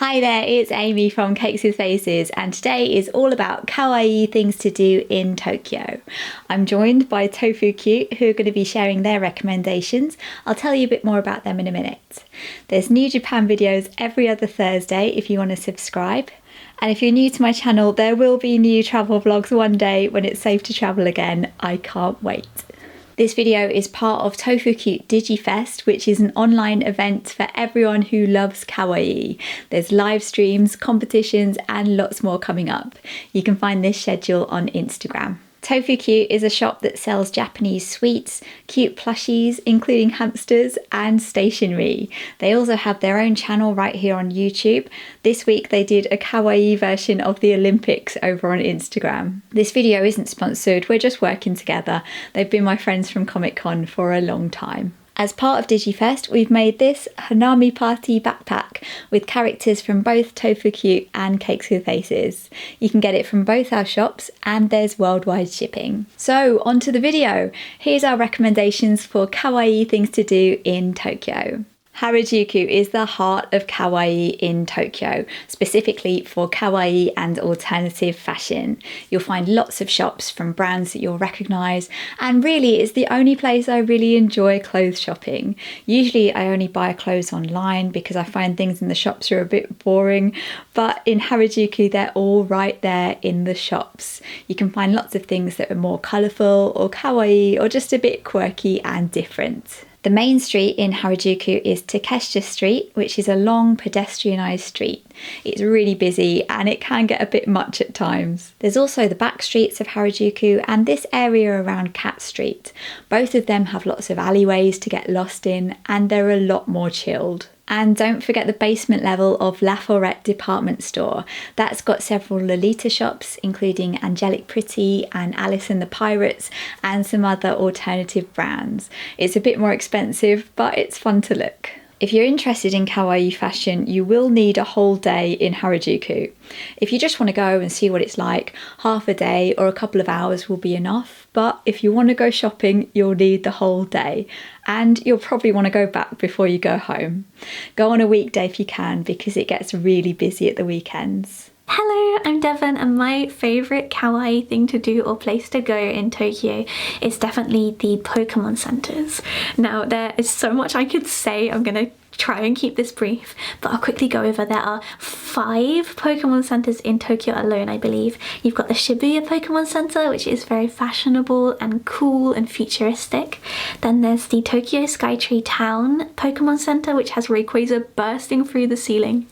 Hi there, it's Amy from Cakes with Faces, and today is all about kawaii things to do in Tokyo. I'm joined by Tofu Cute, who are going to be sharing their recommendations. I'll tell you a bit more about them in a minute. There's new Japan videos every other Thursday if you want to subscribe. And if you're new to my channel, there will be new travel vlogs one day when it's safe to travel again. I can't wait. This video is part of Tofu Cute DigiFest, which is an online event for everyone who loves kawaii. There's live streams, competitions, and lots more coming up. You can find this schedule on Instagram. Tofu Cute is a shop that sells Japanese sweets, cute plushies, including hamsters, and stationery. They also have their own channel right here on YouTube. This week they did a kawaii version of the Olympics over on Instagram. This video isn't sponsored, we're just working together. They've been my friends from Comic-Con for a long time. As part of DigiFest, we've made this Hanami Party backpack with characters from both Tofu Cute and Cakes with Faces. You can get it from both our shops and there's worldwide shipping. So onto the video. Here's our recommendations for kawaii things to do in Tokyo. Harajuku is the heart of kawaii in Tokyo, specifically for kawaii and alternative fashion. You'll find lots of shops from brands that you'll recognise, and really it's the only place I really enjoy clothes shopping. Usually I only buy clothes online because I find things in the shops are a bit boring, but in Harajuku they're all right there in the shops. You can find lots of things that are more colourful or kawaii or just a bit quirky and different. The main street in Harajuku is Takeshita Street, which is a long pedestrianised street. It's really busy and it can get a bit much at times. There's also the back streets of Harajuku and this area around Cat Street. Both of them have lots of alleyways to get lost in and they're a lot more chilled. And don't forget the basement level of La Forêt department store. That's got several Lolita shops, including Angelic Pretty and Alice and the Pirates, and some other alternative brands. It's a bit more expensive, but it's fun to look. If you're interested in kawaii fashion, you will need a whole day in Harajuku. If you just want to go and see what it's like, half a day or a couple of hours will be enough. But if you want to go shopping, you'll need the whole day. And you'll probably want to go back before you go home. Go on a weekday if you can, because it gets really busy at the weekends. Hello, I'm Devon, and my favourite kawaii thing to do or place to go in Tokyo is definitely the Pokemon centres. Now, there is so much I could say. I'm going to try and keep this brief, but I'll quickly go over. There are 5 Pokemon centres in Tokyo alone, I believe. You've got the Shibuya Pokemon Centre, which is very fashionable and cool and futuristic. Then there's the Tokyo Skytree Town Pokemon Centre, which has Rayquaza bursting through the ceiling.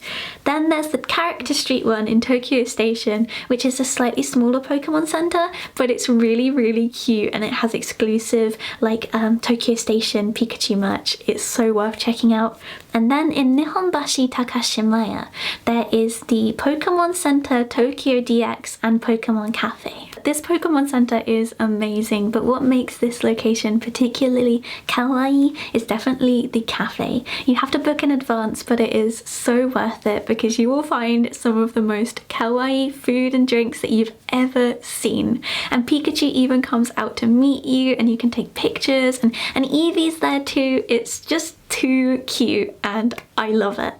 Then there's the Character Street one in Tokyo Station, which is a slightly smaller Pokemon Centre, but it's really, really cute and it has exclusive like Tokyo Station Pikachu merch. It's so worth checking out. And then in Nihonbashi Takashimaya, there is the Pokemon Center Tokyo DX and Pokemon Cafe. This Pokemon Center is amazing, but what makes this location particularly kawaii is definitely the cafe. You have to book in advance, but it is so worth it because you will find some of the most kawaii food and drinks that you've ever seen. And Pikachu even comes out to meet you and you can take pictures, and Eevee's there too. It's just too cute and I love it.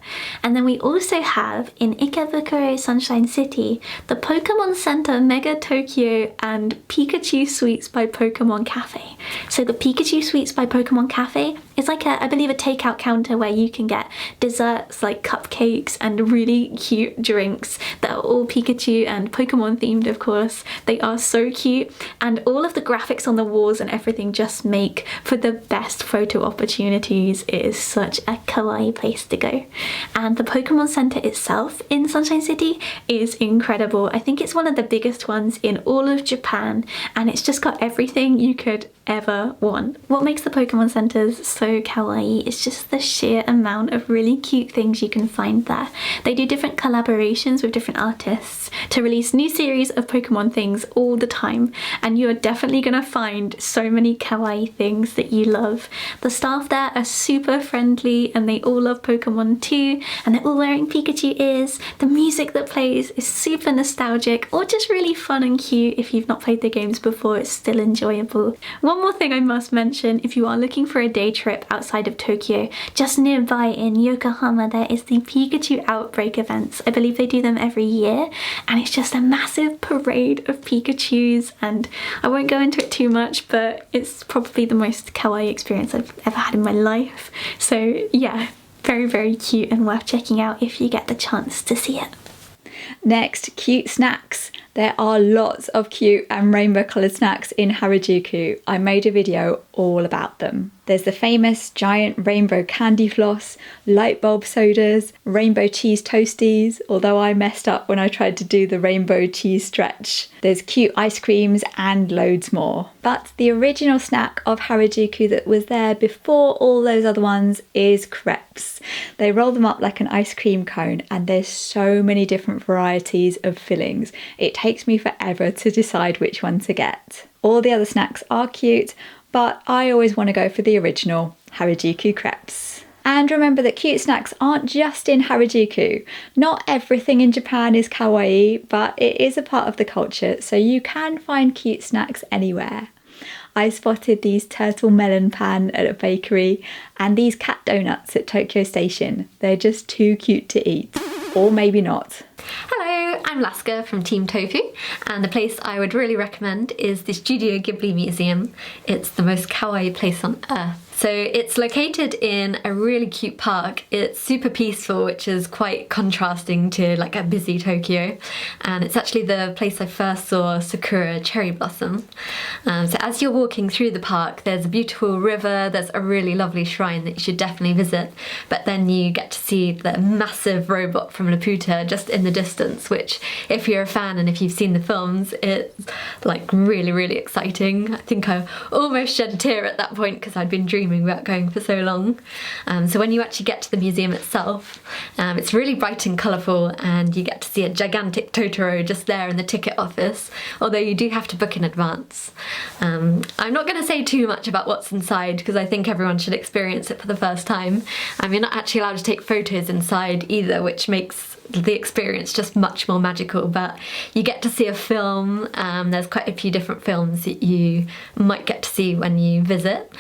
And then we also have in Ikebukuro Sunshine City the Pokemon Center Mega Tokyo and Pikachu Sweets by Pokemon Cafe. So the Pikachu Sweets by Pokemon Cafe is like I believe a takeout counter where you can get desserts like cupcakes and really cute drinks that are all Pikachu and Pokemon themed, of course. They are so cute and all of the graphics on the walls and everything just make for the best photo opportunities. It is such a kawaii place to go. And the Pokemon Center itself in Sunshine City is incredible. I think it's one of the biggest ones in all of Japan and it's just got everything you could ever want. What makes the Pokemon Centers so kawaii is just the sheer amount of really cute things you can find there. They do different collaborations with different artists to release new series of Pokemon things all the time, and you are definitely gonna find so many kawaii things that you love. The staff there are super friendly and they all love Pokemon Pokemon too, and they're all wearing Pikachu ears. The music that plays is super nostalgic, or just really fun and cute. If you've not played the games before, it's still enjoyable. One more thing I must mention, if you are looking for a day trip outside of Tokyo, just nearby in Yokohama there is the Pikachu Outbreak events. I believe they do them every year, and it's just a massive parade of Pikachus, and I won't go into it too much, but it's probably the most kawaii experience I've ever had in my life. So yeah, very, very cute and worth checking out if you get the chance to see it. Next, cute snacks. There are lots of cute and rainbow coloured snacks in Harajuku. I made a video all about them. There's the famous giant rainbow candy floss, light bulb sodas, rainbow cheese toasties, although I messed up when I tried to do the rainbow cheese stretch. There's cute ice creams and loads more. But the original snack of Harajuku that was there before all those other ones is crepes. They roll them up like an ice cream cone, and there's so many different varieties of fillings. It takes me forever to decide which one to get. All the other snacks are cute, but I always want to go for the original Harajuku crepes. And remember that cute snacks aren't just in Harajuku. Not everything in Japan is kawaii, but it is a part of the culture, so you can find cute snacks anywhere. I spotted these turtle melon pan at a bakery and these cat donuts at Tokyo Station. They're just too cute to eat. Or maybe not. Hello, I'm Laska from Team Tofu, and the place I would really recommend is the Studio Ghibli Museum. It's the most kawaii place on earth. So it's located in a really cute park. It's super peaceful, which is quite contrasting to like a busy Tokyo. And it's actually the place I first saw sakura cherry blossom. So as you're walking through the park, there's a beautiful river, there's a really lovely shrine that you should definitely visit. But then you get to see the massive robot from Laputa just in the distance, which if you're a fan and if you've seen the films, it's like really, really exciting. I think I almost shed a tear at that point because I'd been dreaming about going for so long. So when you actually get to the museum itself, it's really bright and colourful, and you get to see a gigantic Totoro just there in the ticket office, although you do have to book in advance. I'm not going to say too much about what's inside because I think everyone should experience it for the first time. You're not actually allowed to take photos inside either, which makes the experience just much more magical, but you get to see a film. There's quite a few different films that you might get to see when you visit.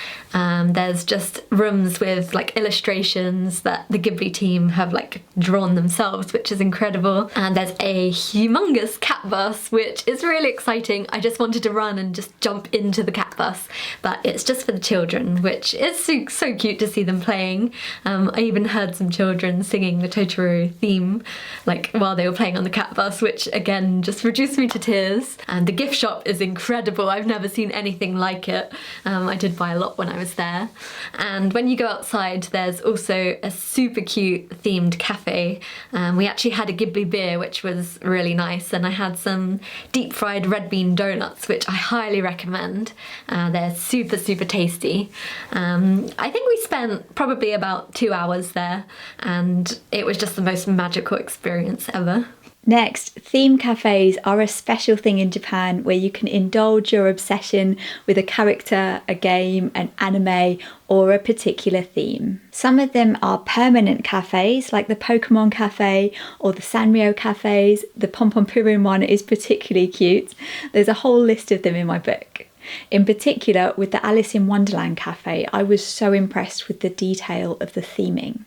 There's just rooms with like illustrations that the Ghibli team have like drawn themselves, which is incredible. And there's a humongous cat bus, which is really exciting. I just wanted to run and just jump into the cat bus, but it's just for the children, which is so cute to see them playing. I even heard some children singing the Totoro theme like while they were playing on the cat bus, which again just reduced me to tears. And the gift shop is incredible. I've never seen anything like it. I did buy a lot when I was there. And when you go outside, there's also a super cute themed cafe. We actually had a Ghibli beer, which was really nice, and I had some deep fried red bean donuts, which I highly recommend. They're super tasty. I think we spent probably about 2 hours there, and it was just the most magical experience ever. Next, theme cafes are a special thing in Japan where you can indulge your obsession with a character, a game, an anime, or a particular theme. Some of them are permanent cafes like the Pokemon Cafe or the Sanrio cafes. The Pom Pom Purin one is particularly cute. There's a whole list of them in my book. In particular, with the Alice in Wonderland cafe, I was so impressed with the detail of the theming.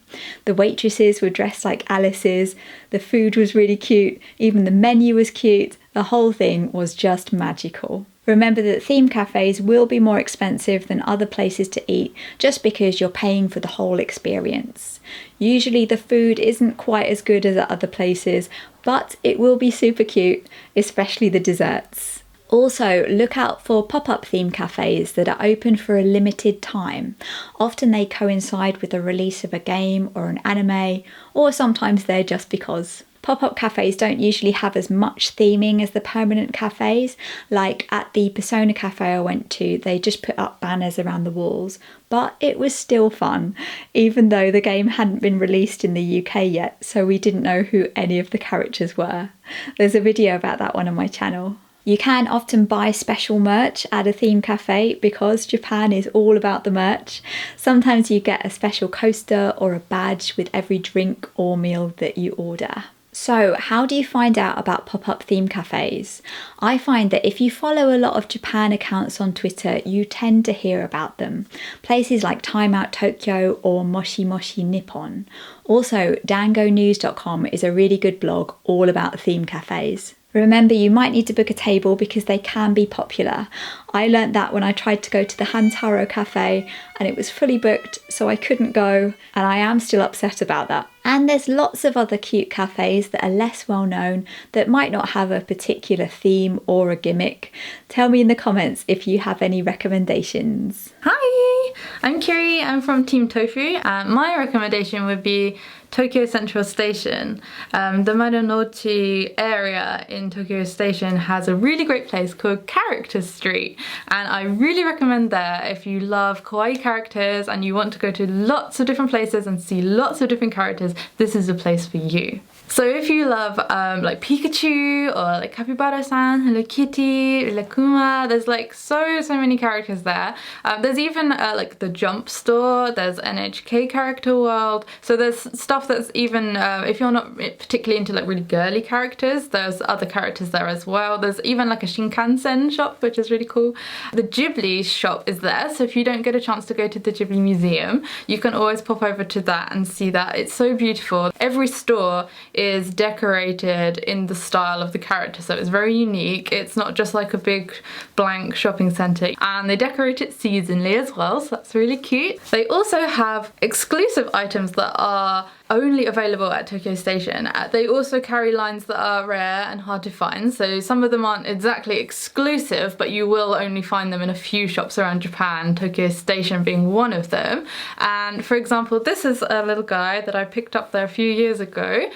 The waitresses were dressed like Alice's, the food was really cute, even the menu was cute, the whole thing was just magical. Remember that theme cafes will be more expensive than other places to eat just because you're paying for the whole experience. Usually the food isn't quite as good as at other places, but it will be super cute, especially the desserts. Also, look out for pop-up theme cafes that are open for a limited time. Often they coincide with the release of a game or an anime, or sometimes they're just because. Pop-up cafes don't usually have as much theming as the permanent cafes. Like at the Persona cafe I went to, they just put up banners around the walls, but it was still fun, even though the game hadn't been released in the UK yet, so we didn't know who any of the characters were. There's a video about that one on my channel. You can often buy special merch at a theme cafe because Japan is all about the merch. Sometimes you get a special coaster or a badge with every drink or meal that you order. So how do you find out about pop-up theme cafes? I find that if you follow a lot of Japan accounts on Twitter, you tend to hear about them. Places like Time Out Tokyo or Moshi Moshi Nippon. Also, dangonews.com is a really good blog all about theme cafes. Remember, you might need to book a table because they can be popular. I learnt that when I tried to go to the Hantaro cafe and it was fully booked, so I couldn't go, and I am still upset about that. And there's lots of other cute cafes that are less well known that might not have a particular theme or a gimmick. Tell me in the comments if you have any recommendations. Hi, I'm Kiri, I'm from Team Tofu, and my recommendation would be Tokyo Central Station. The Marunouchi area in Tokyo Station has a really great place called Character Street, and I really recommend there if you love kawaii characters and you want to go to lots of different places and see lots of different characters. This is the place for you. So if you love like Pikachu or like Capybara-san, Hello Kitty, Lakuma, there's like so many characters there. There's even like the Jump Store, there's NHK Character World, so there's stuff that's even, if you're not particularly into like really girly characters, there's other characters there as well. There's even like a Shinkansen shop, which is really cool. The Ghibli shop is there, so if you don't get a chance to go to the Ghibli Museum, you can always pop over to that and see that. It's so beautiful. Every store is decorated in the style of the character, so it's very unique. It's not just like a big blank shopping centre, and they decorate it seasonally as well, so that's really cute. They also have exclusive items that are only available at Tokyo Station. They also carry lines that are rare and hard to find, so some of them aren't exactly exclusive, but you will only find them in a few shops around Japan, Tokyo Station being one of them. And for example, this is a little guy that I picked up there a few years ago,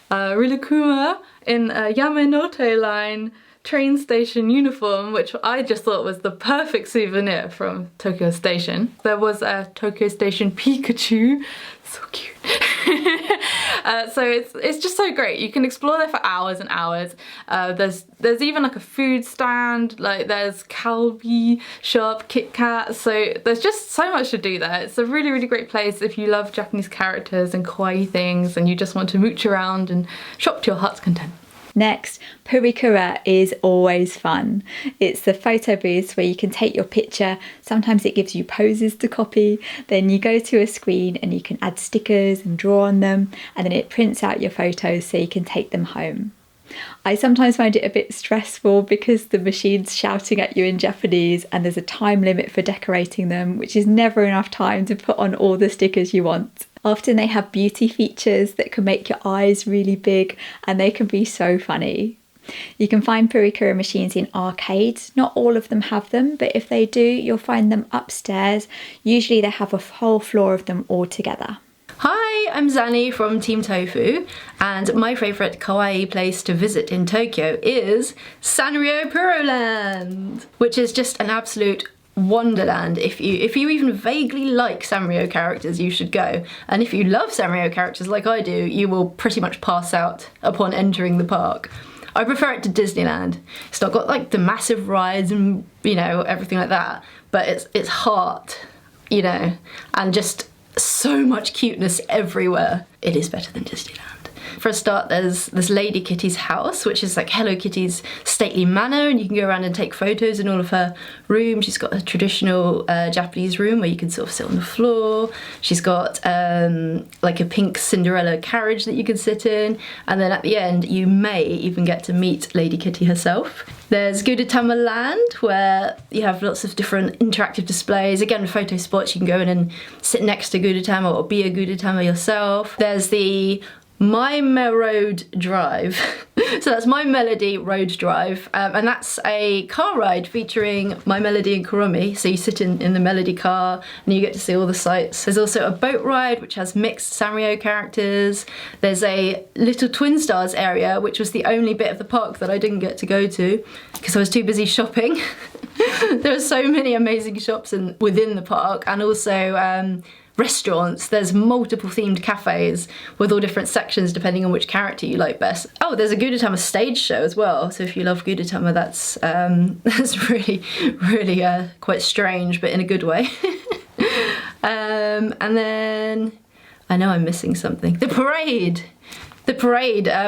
Rilakuma in a Yamanote line train station uniform, which I just thought was the perfect souvenir from Tokyo Station. There was a Tokyo Station Pikachu, so cute. So it's just so great. You can explore there for hours and hours. There's even like a food stand, like there's Calbee shop, Kit Kat, so there's just so much to do there. It's a really great place if you love Japanese characters and kawaii things and you just want to mooch around and shop to your heart's content. Next, Purikura is always fun. It's the photo booths where you can take your picture. Sometimes it gives you poses to copy. Then you go to a screen and you can add stickers and draw on them, and then it prints out your photos so you can take them home. I sometimes find it a bit stressful because the machine's shouting at you in Japanese and there's a time limit for decorating them, which is never enough time to put on all the stickers you want. Often they have beauty features that can make your eyes really big and they can be so funny. You can find Purikura machines in arcades. Not all of them have them, but if they do, you'll find them upstairs. Usually they have a whole floor of them all together. Hi, I'm Zani from Team Tofu, and my favourite kawaii place to visit in Tokyo is Sanrio Puroland, which is just an absolute wonderland. If you even vaguely like Sanrio characters, you should go. And if you love Sanrio characters like I do, you will pretty much pass out upon entering the park. I prefer it to Disneyland. It's not got like the massive rides and, you know, everything like that, but it's heart, you know, and just so much cuteness everywhere. It is better than Disneyland. For a start, there's this Lady Kitty's house, which is like Hello Kitty's stately manor, and you can go around and take photos in all of her rooms. She's got a traditional Japanese room where you can sort of sit on the floor. She's got like a pink Cinderella carriage that you can sit in, and then at the end you may even get to meet Lady Kitty herself. There's Gudetama Land, where you have lots of different interactive displays. Again, photo spots, you can go in and sit next to Gudetama or be a Gudetama yourself. There's the My Road Drive. So that's My Melody Road Drive, and that's a car ride featuring My Melody and Kurumi. So you sit in the Melody car and you get to see all the sights. There's also a boat ride which has mixed Sanrio characters. There's a Little Twin Stars area, which was the only bit of the park that I didn't get to go to because I was too busy shopping. There are so many amazing shops within the park, and also restaurants, there's multiple themed cafes with all different sections depending on which character you like best. Oh, there's a Gudetama stage show as well, so if you love Gudetama, that's really quite strange, but in a good way. And then I know I'm missing something. The parade,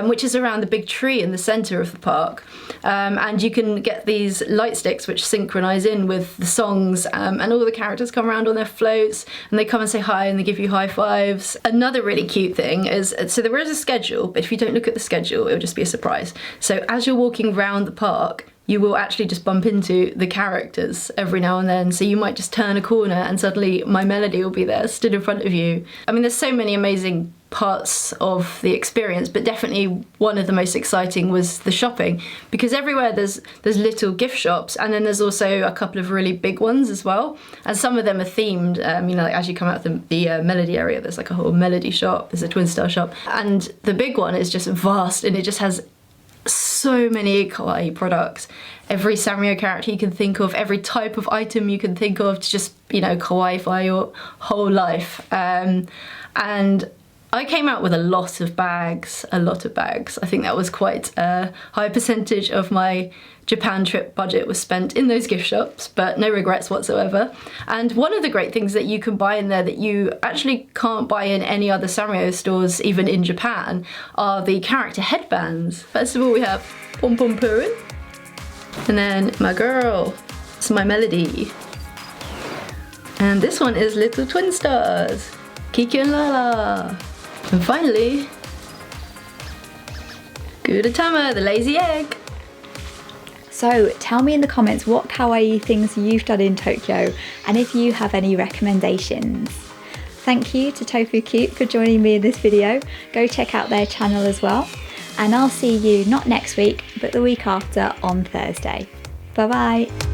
which is around the big tree in the centre of the park. And you can get these light sticks which synchronise in with the songs, and all the characters come around on their floats and they come and say hi and they give you high fives. Another really cute thing is, so there is a schedule, but if you don't look at the schedule, it'll just be a surprise. So as you're walking around the park, you will actually just bump into the characters every now and then. So you might just turn a corner and suddenly My Melody will be there stood in front of you. I mean, there's so many amazing parts of the experience, but definitely one of the most exciting was the shopping, because everywhere there's little gift shops, and then there's also a couple of really big ones as well, and some of them are themed. You know, like as you come out of the Melody area, there's like a whole Melody shop, there's a Twin Star shop, and the big one is just vast, and it just has so many kawaii products. Every Sanrio character you can think of, every type of item you can think of, to just, you know, kawaii your whole life. And I came out with a lot of bags. I think that was quite a high percentage of my Japan trip budget was spent in those gift shops, but no regrets whatsoever. And one of the great things that you can buy in there that you actually can't buy in any other Sanrio stores, even in Japan, are the character headbands. First of all, we have Pom Pom Purin, and then my girl, it's My Melody. And this one is Little Twin Stars, Kikyo and Lala. And finally, Gudetama, the lazy egg. So tell me in the comments what kawaii things you've done in Tokyo and if you have any recommendations. Thank you to Tofu Cute for joining me in this video. Go check out their channel as well. And I'll see you not next week, but the week after on Thursday. Bye bye.